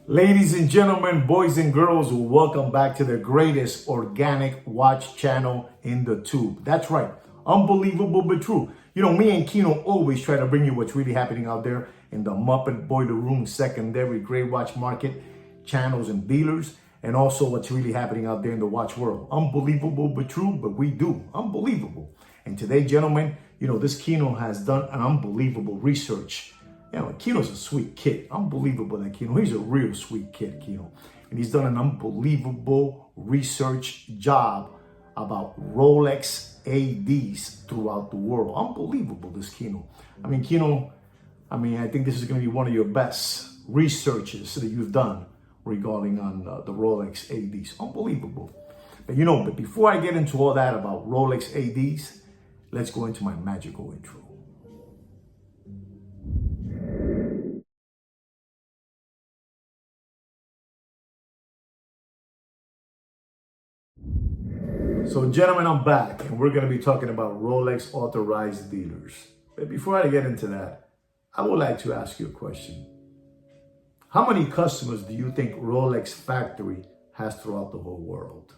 Ladies and gentlemen, boys and girls, welcome back to the greatest organic watch channel in the tube. That's right, unbelievable but true. You know, me and Kino always try to bring you what's really happening out there in the Muppet Boiler Room secondary gray watch market channels and dealers, and also what's really happening out there in the watch world. Unbelievable but true, but we do. Unbelievable. And today, gentlemen, you know, this Kino has done an unbelievable research. You know, Kino's a sweet kid. Unbelievable that Kino. He's a real sweet kid, Kino. And he's done an unbelievable research job about Rolex ADs throughout the world. Unbelievable, this Kino. I mean, Kino, I think this is going to be one of your best researches that you've done regarding on the Rolex ADs. Unbelievable. But before I get into all that about Rolex ADs, let's go into my magical intro. So gentlemen, I'm back and we're going to be talking about Rolex authorized dealers. But before I get into that, I would like to ask you a question. How many customers do you think Rolex Factory has throughout the whole world?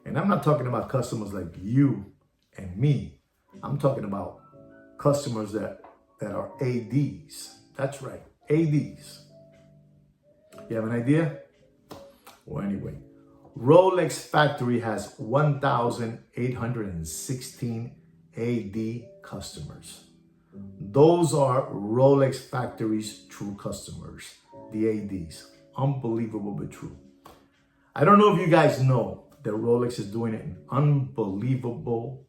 And I'm not talking about customers like you and me. I'm talking about customers that are ADs. That's right, ADs. You have an idea? Well, anyway, Rolex Factory has 1,816 AD customers. Those are Rolex Factory's true customers, the ADs. Unbelievable but true. I don't know if you guys know that Rolex is doing an unbelievable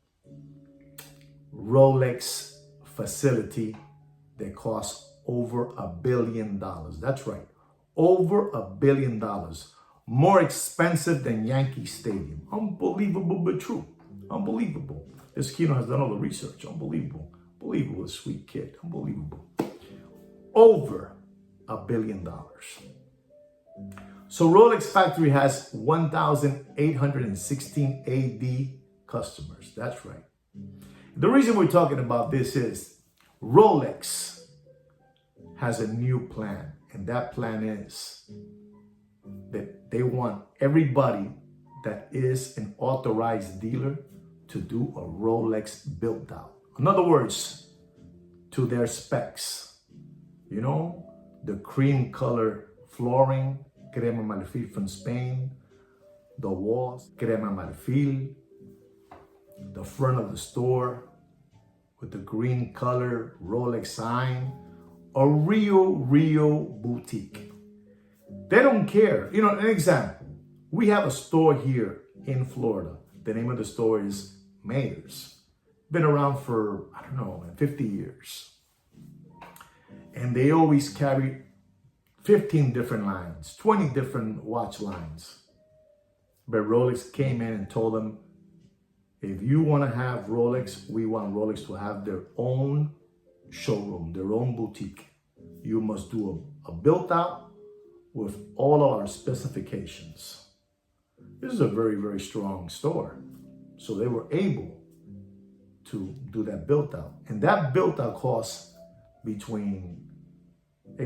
Rolex facility that costs over $1 billion. That's right, over $1 billion. More expensive than Yankee Stadium. Unbelievable but true. Unbelievable. This Kino has done all the research. Unbelievable. Unbelievable, a sweet kid. Unbelievable. Over $1 billion. So Rolex Factory has 1,816 AD customers. That's right. The reason we're talking about this is Rolex has a new plan. And that plan is that they want everybody that is an authorized dealer to do a Rolex build out. In other words, to their specs. You know, the cream color flooring, crema marfil from Spain, the walls, crema marfil, the front of the store with the green color Rolex sign, a real boutique. They don't care. You know, an example. We have a store here in Florida. The name of the store is Mayors. Been around for, 50 years. And they always carry 15 different lines, 20 different watch lines. But Rolex came in and told them, if you want to have Rolex, we want Rolex to have their own showroom, their own boutique. You must do a built out with all of our specifications. This is a very strong store. So they were able to do that built out. And that built out costs it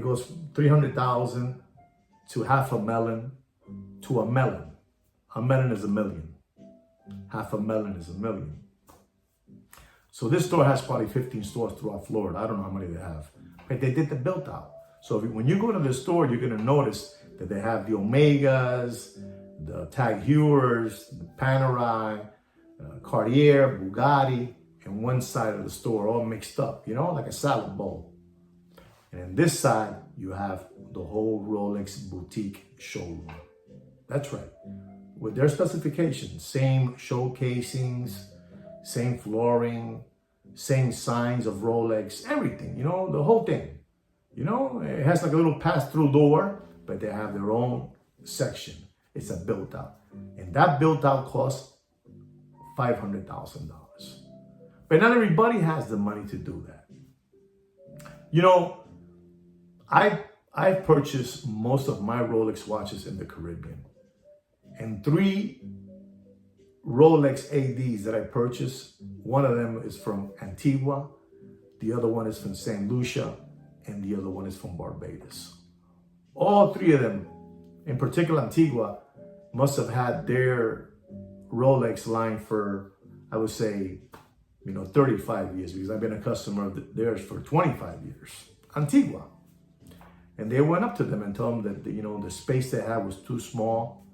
goes from 300,000 to $500,000 to $1 million. $1 million is $1 million. $500,000 is $1 million. So this store has probably 15 stores throughout Florida. I don't know how many they have, but they did the built out. So when you go to the store, you're going to notice that they have the Omegas, the Tag Heuers, the Panerai, Cartier, Bugatti, and one side of the store all mixed up, you know, like a salad bowl. And on this side, you have the whole Rolex boutique showroom. That's right. With their specifications, same show casings, same flooring, same signs of Rolex, everything, you know, the whole thing. You know, it has like a little pass-through door, but they have their own section. It's a built out. And that built out costs $500,000. But not everybody has the money to do that. You know, I've purchased most of my Rolex watches in the Caribbean. And 3 Rolex ADs that I purchased, one of them is from Antigua, the other one is from St. Lucia, and the other one is from Barbados. All three of them, in particular Antigua, must have had their Rolex line for, I would say, 35 years, because I've been a customer of theirs for 25 years. Antigua. And they went up to them and told them that, the space they had was too small.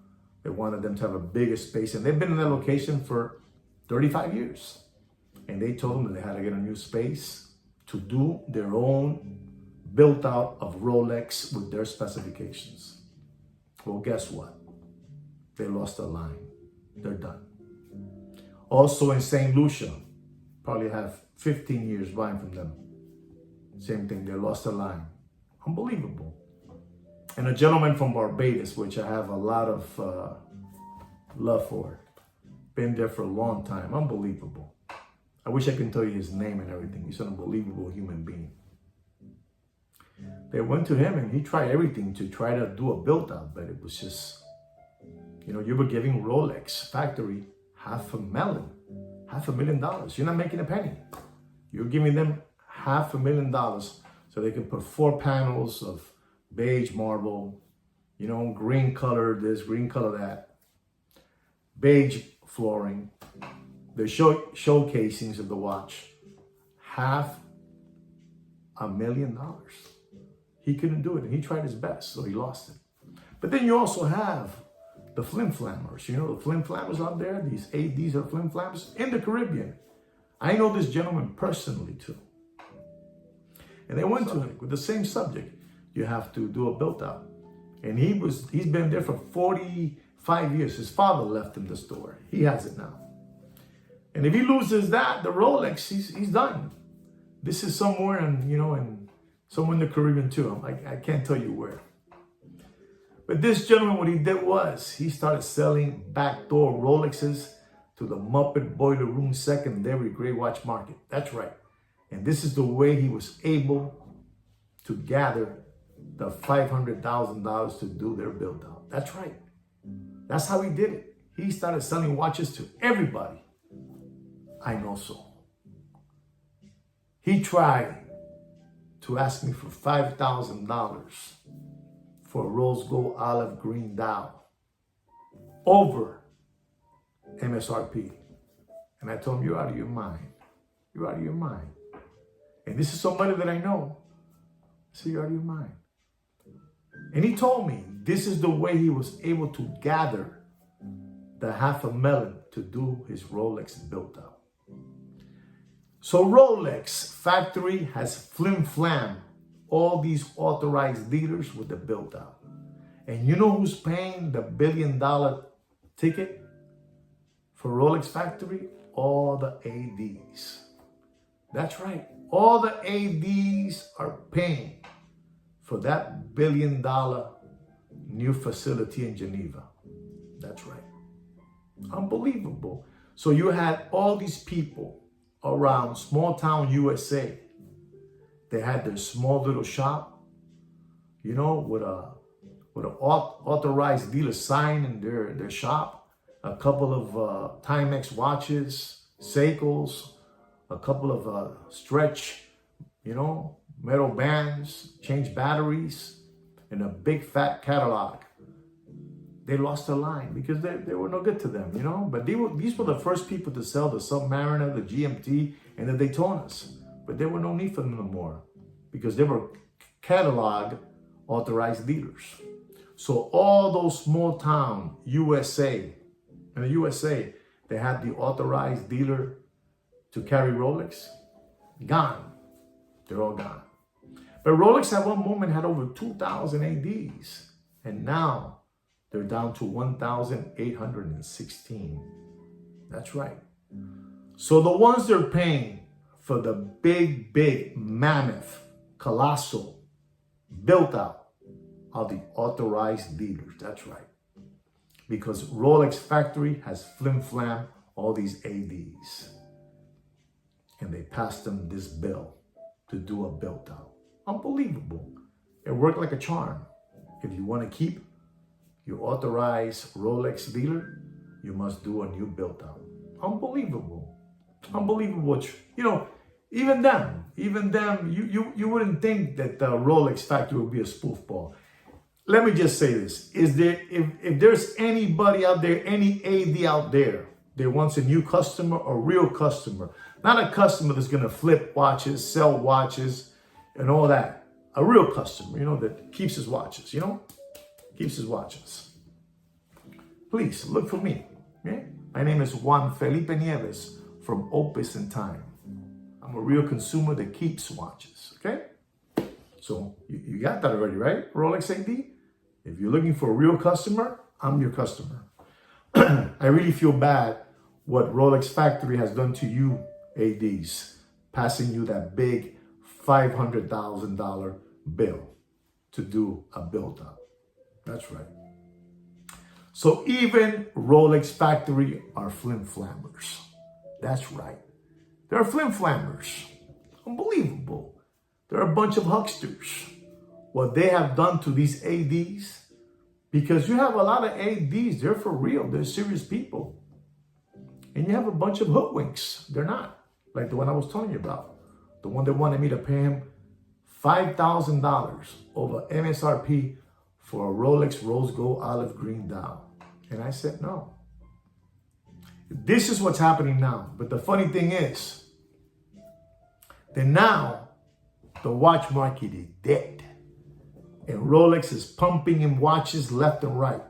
They wanted them to have a bigger space. And they've been in that location for 35 years. And they told them that they had to get a new space to do their own built out of Rolex with their specifications. Well, guess what? They lost their line. They're done. Also in St. Lucia, probably have 15 years buying from them. Same thing, they lost their line. Unbelievable. And a gentleman from Barbados, which I have a lot of love for. Been there for a long time. Unbelievable. I wish I could tell you his name and everything. He's an unbelievable human being. They went to him and he tried everything to try to do a build out, but it was just, you were giving Rolex Factory $500,000. You're not making a penny. You're giving them $500,000 so they can put 4 panels of beige marble, green color this, green color that, beige flooring, the showcasings of the watch, $500,000. He couldn't do it, and he tried his best, so he lost it. But then you also have the flim flammers. The flim flammers out there, these ADs are flim flammers in the Caribbean. I know this gentleman personally too. And they went to him with the same subject. You have to do a built out. And he's been there for 45 years. His father left him the store. He has it now. And if he loses that, the Rolex, he's done. This is somewhere somewhere in the Caribbean too. I can't tell you where. But this gentleman, what he did was, he started selling backdoor Rolexes to the Muppet Boiler Room secondary gray watch market. That's right. And this is the way he was able to gather the $500,000 to do their build out. That's right. That's how he did it. He started selling watches to everybody. I know so. He tried to ask me for $5,000 for a rose gold olive green dial over MSRP. And I told him, you're out of your mind. You're out of your mind. And this is somebody that I know. So you're out of your mind. And he told me this is the way he was able to gather the $500,000 to do his Rolex built out. So Rolex Factory has flim-flammed all these authorized dealers with the built out. And you know who's paying the $1 billion ticket for Rolex Factory? All the ADs. That's right. All the ADs are paying for that $1 billion new facility in Geneva. That's right. Unbelievable. So you had all these people around small town USA. They had their small little shop, with an authorized dealer sign in their shop, a couple of Timex watches, Seikos, a couple of stretch, metal bands, change batteries, and a big fat catalog. They lost their line because they were no good to them, But these were the first people to sell the Submariner, the GMT, and the Daytonas. But there were no need for them no more because they were catalog authorized dealers. So all those small town USA, in the USA, they had the authorized dealer to carry Rolex. Gone. They're all gone. But Rolex at one moment had over 2,000 ADs. And now they're down to 1,816. That's right. So the ones they're paying for the big, mammoth, colossal, built out are the authorized dealers. That's right. Because Rolex Factory has flim-flammed all these ADs. And they passed them this bill to do a built out. Unbelievable. It worked like a charm. If you want to keep your authorized Rolex dealer, you must do a new built out. Unbelievable. Unbelievable. Even them, you wouldn't think that the Rolex Factory would be a spoof ball. let me just say this. If there's anybody out there, any AD out there that wants a new customer, a real customer, not a customer that's going to flip watches, sell watches, and all that. A real customer, that keeps his watches, keeps his watches. Please look for me. Okay? My name is Juan Felipe Nieves from Opus and Time. I'm a real consumer that keeps watches. Okay? So you got that already, right? Rolex AD? If you're looking for a real customer, I'm your customer. I really feel bad what Rolex Factory has done to you, ADs, passing you that big $500,000 bill to do a build-up. That's right. So even Rolex Factory are flim-flammers. That's right. They're flim-flammers. Unbelievable. They're a bunch of hucksters. What they have done to these ADs, because you have a lot of ADs, they're for real, they're serious people. And you have a bunch of hoodwinks. They're not. Like the one I was telling you about. The one that wanted me to pay him $5,000 over MSRP for a Rolex rose gold olive green dial. And I said no. This is what's happening now. But the funny thing is that now the watch market is dead. And Rolex is pumping in watches left and right.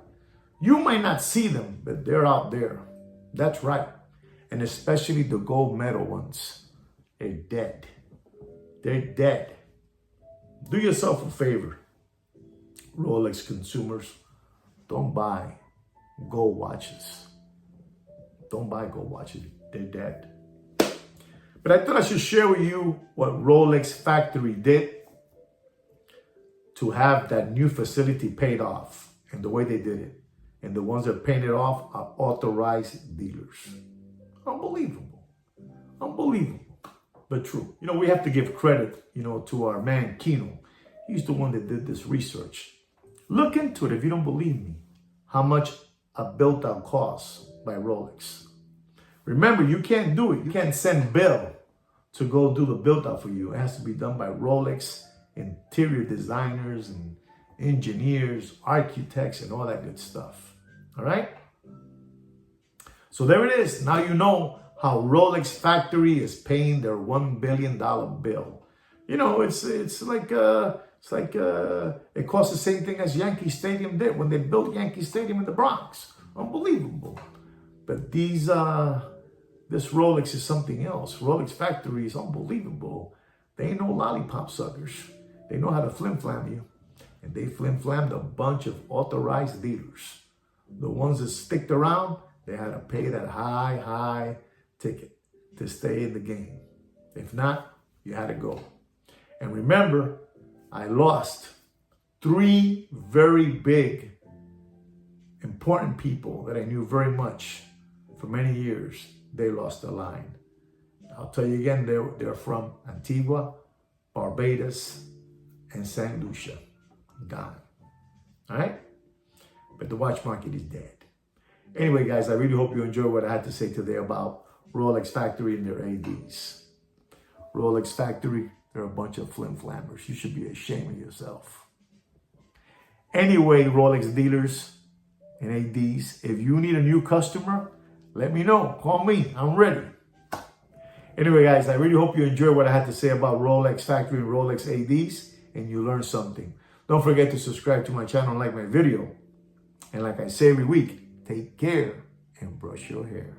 You might not see them, but they're out there. That's right. And especially the gold medal ones. They're dead. They're dead. Do yourself a favor, Rolex consumers. Don't buy gold watches. Don't buy gold watches. They're dead. But I thought I should share with you what Rolex Factory did to have that new facility paid off and the way they did it. And the ones that paid it off are authorized dealers. Unbelievable. Unbelievable. But true. We have to give credit, to our man, Kino. He's the one that did this research. Look into it if you don't believe me. How much a build-out costs by Rolex. Remember, you can't do it. You can't send Bill to go do the build-out for you. It has to be done by Rolex interior designers and engineers, architects, and all that good stuff. All right? So there it is. Now you know how Rolex Factory is paying their $1 billion bill. It's like it costs the same thing as Yankee Stadium did when they built Yankee Stadium in the Bronx. Unbelievable. But this Rolex is something else. Rolex Factory is unbelievable. They ain't no lollipop suckers. They know how to flim-flam you. And they flim-flammed a bunch of authorized dealers. The ones that sticked around, they had to pay that high ticket to stay in the game. If not, you had to go. And remember, I lost 3 very big, important people that I knew very much for many years. They lost the line. I'll tell you again, they're from Antigua, Barbados, and St. Lucia. Gone. All right? But the watch market is dead. Anyway, guys, I really hope you enjoyed what I had to say today about Rolex Factory and their ADs. Rolex Factory, they're a bunch of flim-flammers. You should be ashamed of yourself. Anyway, Rolex dealers and ADs, if you need a new customer, let me know. Call me. I'm ready. Anyway, guys, I really hope you enjoyed what I had to say about Rolex Factory and Rolex ADs, and you learned something. Don't forget to subscribe to my channel and like my video. And like I say every week, take care and brush your hair.